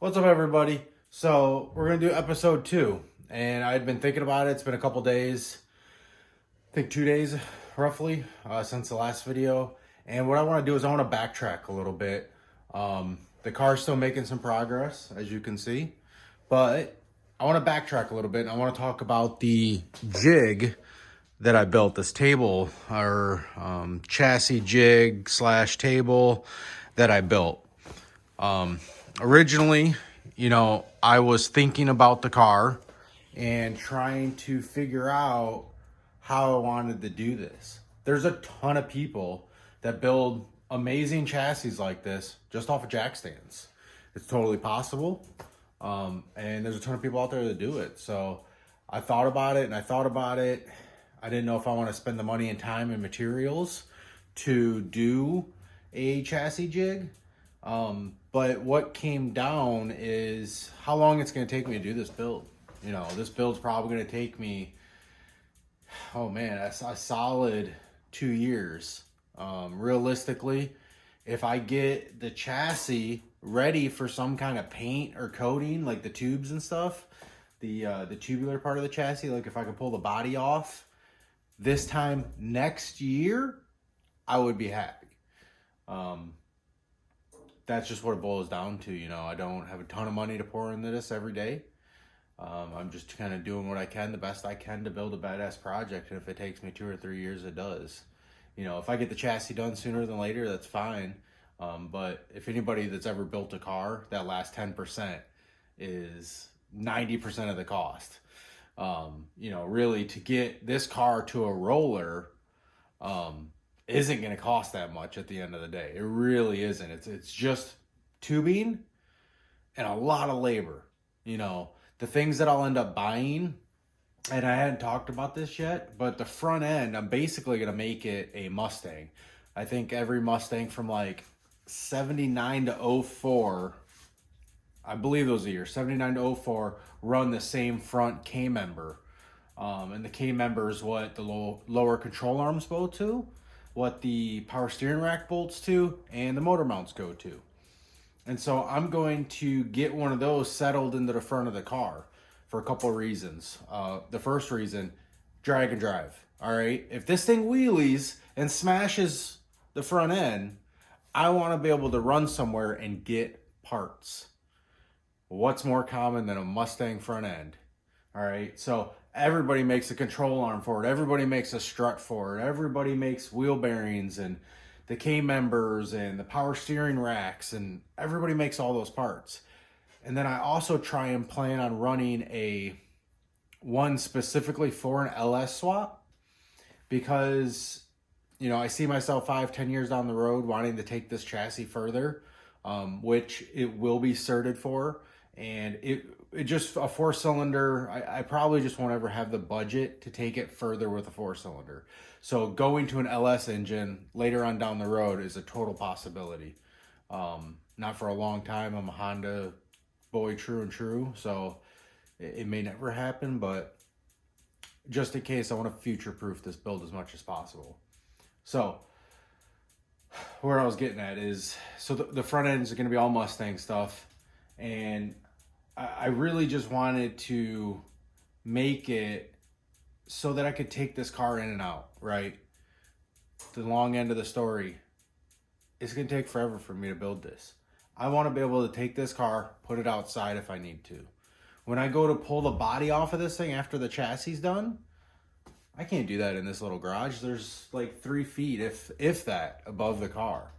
What's up, everybody? So we're gonna do episode 2, and I'd been thinking about it. It's been a couple days, I think 2 days roughly, since the last video. And what I want to do is I want to backtrack a little bit. The car's still making some progress, as you can see, but I want to backtrack a little bit, and I want to talk about the jig that I built. This table, or chassis jig slash table that I built. Originally, I was thinking about the car and trying to figure out how I wanted to do this. There's a ton of people that build amazing chassis like this just off of jack stands. It's totally possible. And there's a ton of people out there that do it. So I thought about it and I thought about it. I didn't know if I want to spend the money and time and materials to do a chassis jig. But what came down is how long it's going to take me to do this build. This build's probably going to take me, a solid 2 years. Realistically, if I get the chassis ready for some kind of paint or coating, like the tubes and stuff, the tubular part of the chassis, like if I could pull the body off this time next year, I would be happy. That's just what it boils down to. I don't have a ton of money to pour into this every day. I'm just kind of doing what I can, the best I can, to build a badass project. And if it takes me 2 or 3 years, it does. If I get the chassis done sooner than later, that's fine. But if anybody that's ever built a car, that last 10% is 90% of the cost. Really, to get this car to a roller, isn't going to cost that much at the end of the day. It really isn't. It's just tubing and a lot of labor. The things that I'll end up buying, and I hadn't talked about this yet, but the front end, I'm basically going to make it a Mustang. I think every Mustang from like 79 to 04, I believe those are years, 79 to 04, run the same front K-member. And the K-member is what the lower control arms go to, what the power steering rack bolts to, and the motor mounts go to. And so I'm going to get one of those settled into the front of the car for a couple of reasons. The first reason, drag and drive. All right. If this thing wheelies and smashes the front end, I want to be able to run somewhere and get parts. What's more common than a Mustang front end? All right. So everybody makes a control arm for it. Everybody makes a strut for it. Everybody makes wheel bearings and the K-members and the power steering racks, and everybody makes all those parts. And then I also try and plan on running one specifically for an LS swap, because, I see myself 5-10 years down the road wanting to take this chassis further, which it will be certed for. And it just, a 4-cylinder, I probably just won't ever have the budget to take it further with a 4-cylinder. So going to an LS engine later on down the road is a total possibility. Not for a long time. I'm a Honda boy, true and true. So it may never happen, but just in case, I want to future-proof this build as much as possible. So where I was getting at is, so the front end is going to be all Mustang stuff. And I really just wanted to make it so that I could take this car in and out, right? The long end of the story, it's going to take forever for me to build this. I want to be able to take this car, put it outside if I need to. When I go to pull the body off of this thing after the chassis is done, I can't do that in this little garage. There's like 3 feet, if that, above the car.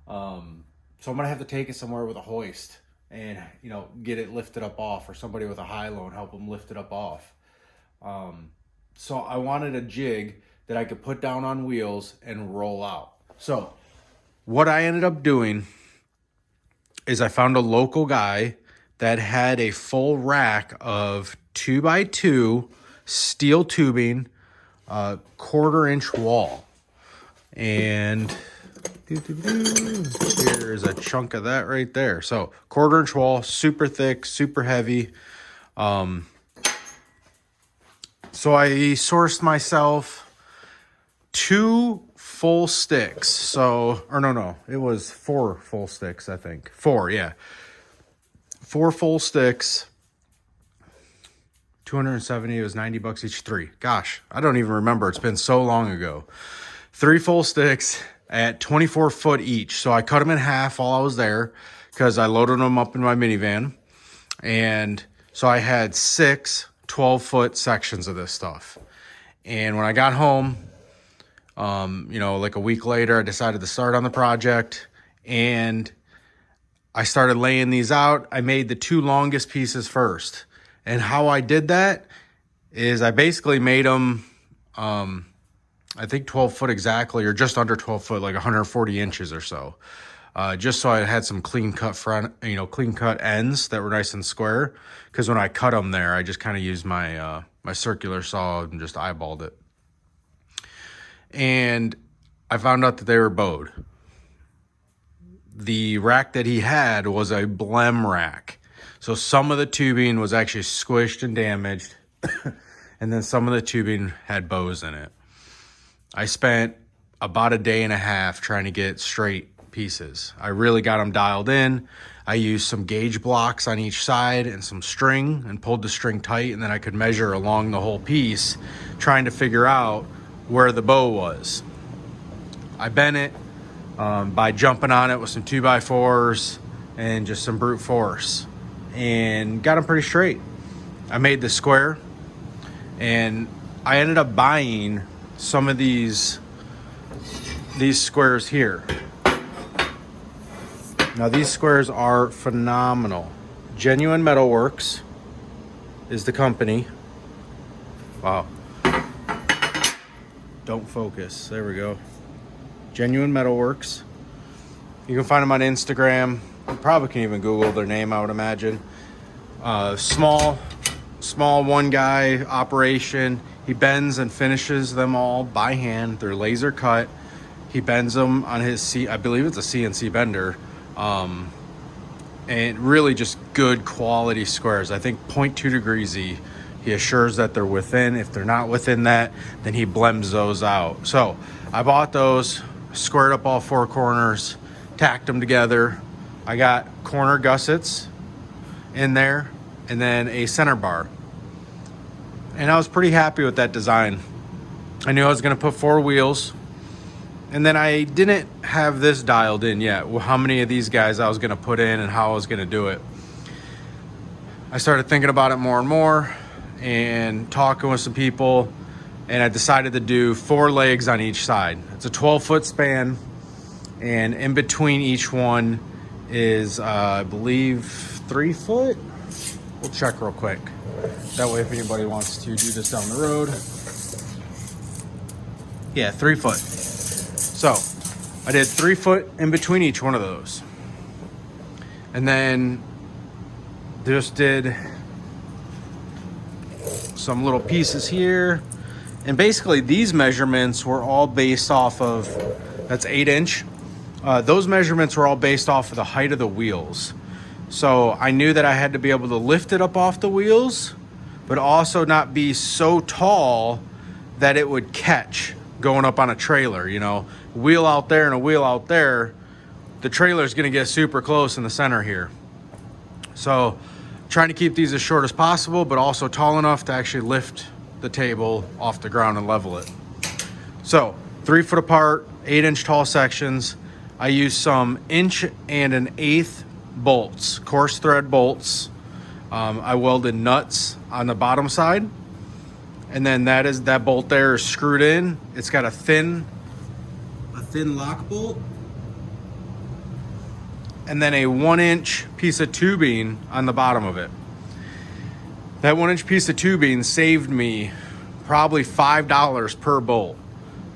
So I'm going to have to take it somewhere with a hoist and, get it lifted up off, or somebody with a high-low and help them lift it up off. So I wanted a jig that I could put down on wheels and roll out. So what I ended up doing is I found a local guy that had a full rack of 2x2 steel tubing, 1/4-inch wall. And here's a chunk of that right there. So 1/4-inch wall, super thick, super heavy. So I sourced myself 2 full sticks. It was 4 full sticks, I think. 4, yeah. 4 full sticks, 270. It was $90 each, 3. Gosh, I don't even remember. It's been so long ago. 3 full sticks at 24 foot each. So I cut them in half while I was there because I loaded them up in my minivan. And so I had 6 12-foot sections of this stuff. And when I got home, like a week later, I decided to start on the project, and I started laying these out. I made the 2 longest pieces first. And how I did that is I basically made them, I think 12 foot exactly, or just under 12 foot, like 140 inches or so. Just so I had some clean cut clean cut ends that were nice and square. Because when I cut them there, I just kind of used my my circular saw and just eyeballed it. And I found out that they were bowed. The rack that he had was a blem rack. So some of the tubing was actually squished and damaged. And then some of the tubing had bows in it. I spent about a day and a half trying to get straight pieces. I really got them dialed in. I used some gauge blocks on each side and some string and pulled the string tight, and then I could measure along the whole piece, trying to figure out where the bow was. I bent it by jumping on it with some 2x4s and just some brute force, and got them pretty straight. I made the square, and I ended up buying some of these squares here. Now these squares are phenomenal. Genuine Metalworks is the company. Wow. Don't focus. There we go. Genuine Metalworks. You can find them on Instagram. You probably can even Google their name, I would imagine. Small one guy operation. He bends and finishes them all by hand. They're laser cut. He bends them on his I believe it's a CNC bender. And really just good quality squares. I think 0.2 degrees he assures that they're within. If they're not within that, then he blems those out. So I bought those, squared up all 4 corners, tacked them together. I got corner gussets in there, and then a center bar. And I was pretty happy with that design. I knew I was going to put 4 wheels. And then I didn't have this dialed in yet, how many of these guys I was going to put in and how I was going to do it. I started thinking about it more and more and talking with some people, and I decided to do 4 legs on each side. It's a 12-foot span, and in between each one is, I believe, 3 foot? We'll check real quick. That way if anybody wants to do this down the road. Yeah, 3 foot. So I did 3 foot in between each one of those. And then just did some little pieces here. And basically these measurements were all based off of, that's 8 inch. Those measurements were all based off of the height of the wheels. So I knew that I had to be able to lift it up off the wheels, but also not be so tall that it would catch going up on a trailer, wheel out there and a wheel out there. The trailer is going to get super close in the center here. So trying to keep these as short as possible, but also tall enough to actually lift the table off the ground and level it. So 3 foot apart, 8 inch tall sections. I used some 1 1/8" bolts, coarse thread bolts. I welded nuts on the bottom side. And then that bolt there is screwed in. It's got a thin lock bolt. And then a 1 inch piece of tubing on the bottom of it. That 1 inch piece of tubing saved me probably $5 per bolt.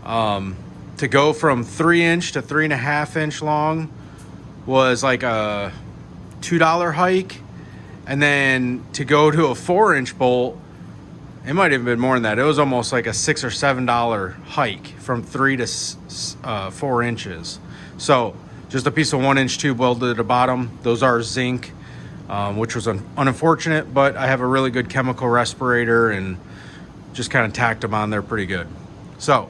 To go from 3 inch to 3.5 inch long was like a $2 hike. And then to go to a 4 inch bolt, it might have been more than that. It was almost like a $6 or $7 hike from 3 to 4 inches. So just a piece of 1 inch tube welded at the bottom. Those are zinc, which was unfortunate, but I have a really good chemical respirator and just kind of tacked them on there pretty good. So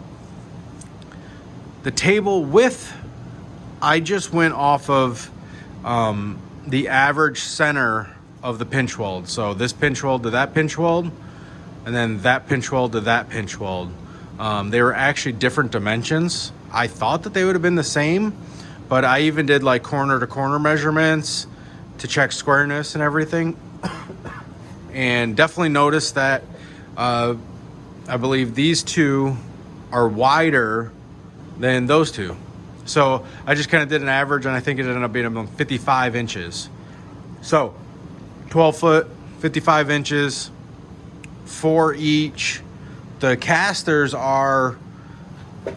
the table width, I just went off of the average center of the pinch weld. So this pinch weld to that pinch weld, and then that pinch weld to that pinch weld. They were actually different dimensions. I thought that they would have been the same, but I even did like corner to corner measurements to check squareness and everything. And definitely noticed that I believe these two are wider than those two. So I just kind of did an average, and I think it ended up being about 55 inches. So 12 foot, 55 inches, 4 each. The casters are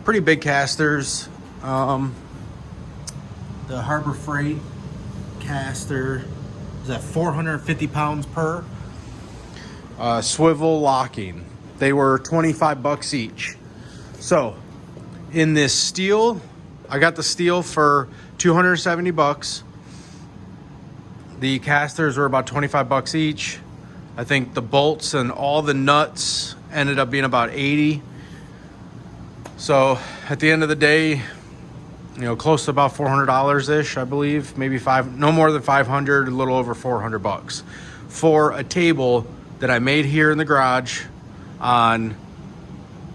pretty big casters. The Harbor Freight caster is at 450 pounds per. Swivel locking. They were 25 bucks each. So in this steel, I got the steel for 270 bucks. The casters were about 25 bucks each. I think the bolts and all the nuts ended up being about 80. So at the end of the day, you know, close to about $400-ish, I believe, maybe no more than 500, a little over 400 bucks for a table that I made here in the garage on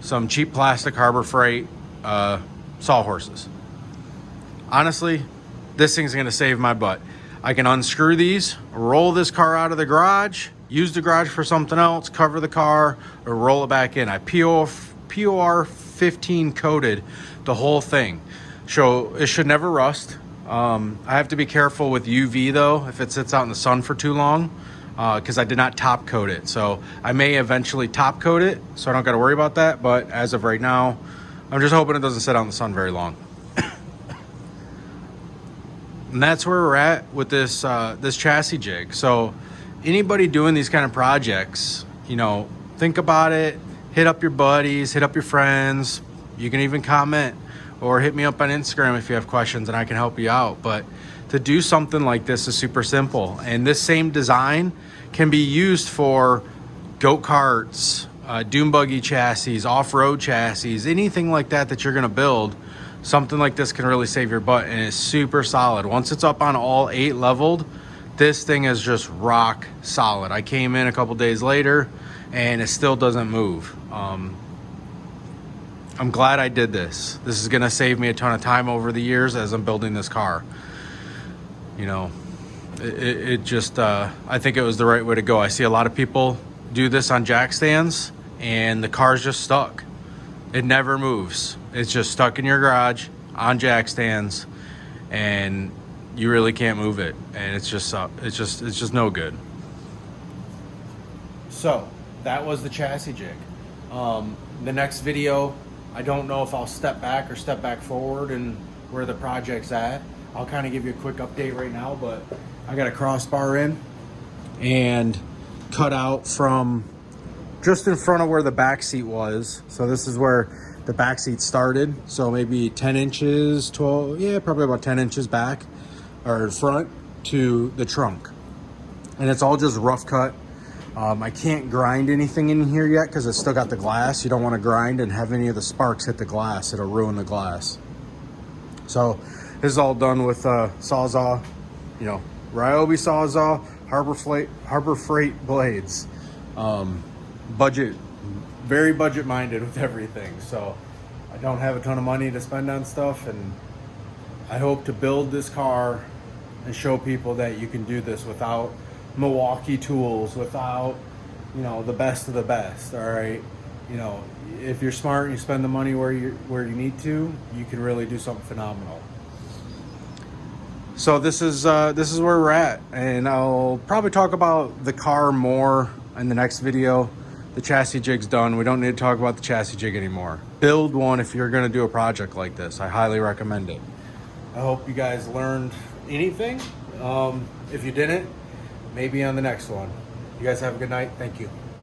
some cheap plastic Harbor Freight sawhorses. Honestly, this thing's gonna save my butt. I can unscrew these, roll this car out of the garage, use the garage for something else, cover the car, or roll it back in. I POR 15 coated the whole thing. So it should never rust. I have to be careful with UV though, if it sits out in the sun for too long, because I did not top coat it. So I may eventually top coat it, so I don't gotta worry about that. But as of right now, I'm just hoping it doesn't sit out in the sun very long. And that's where we're at with this this chassis jig. So anybody doing these kind of projects, you know, think about it, hit up your buddies, hit up your friends. You can even comment or hit me up on Instagram if you have questions and I can help you out. But to do something like this is super simple. And this same design can be used for go-karts, dune buggy chassis, off-road chassis, anything like that that you're gonna build. Something like this can really save your butt, and it's super solid. Once it's up on all 8 leveled, this thing is just rock solid. I came in a couple days later and it still doesn't move. I'm glad I did this. This is gonna save me a ton of time over the years as I'm building this car. You know, it just, I think it was the right way to go. I see a lot of people do this on jack stands and the car's just stuck. It never moves. It's just stuck in your garage on jack stands, and you really can't move it. And it's just no good. So that was the chassis jig. The next video, I don't know if I'll step back or step back forward and where the project's at. I'll kind of give you a quick update right now, but I got a crossbar in and cut out from just in front of where the back seat was. So this is where the back seat started. So maybe 10 inches, 12, yeah, probably about 10 inches back or front to the trunk. And it's all just rough cut. I can't grind anything in here yet because it's still got the glass. You don't want to grind and have any of the sparks hit the glass. It'll ruin the glass. So this is all done with Sawzall, you know, Ryobi Sawzall, Harbor Freight blades. Budget, very budget minded with everything. So I don't have a ton of money to spend on stuff, and I hope to build this car and show people that you can do this without Milwaukee tools, without, you know, the best of the best. All right, you know, if you're smart and you spend the money where you need to, you can really do something phenomenal. So this is where we're at, and I'll probably talk about the car more in the next video. The chassis jig's done. We don't need to talk about the chassis jig anymore. Build one if you're going to do a project like this. I highly recommend it. I hope you guys learned anything. If you didn't, maybe on the next one. You guys have a good night. Thank you.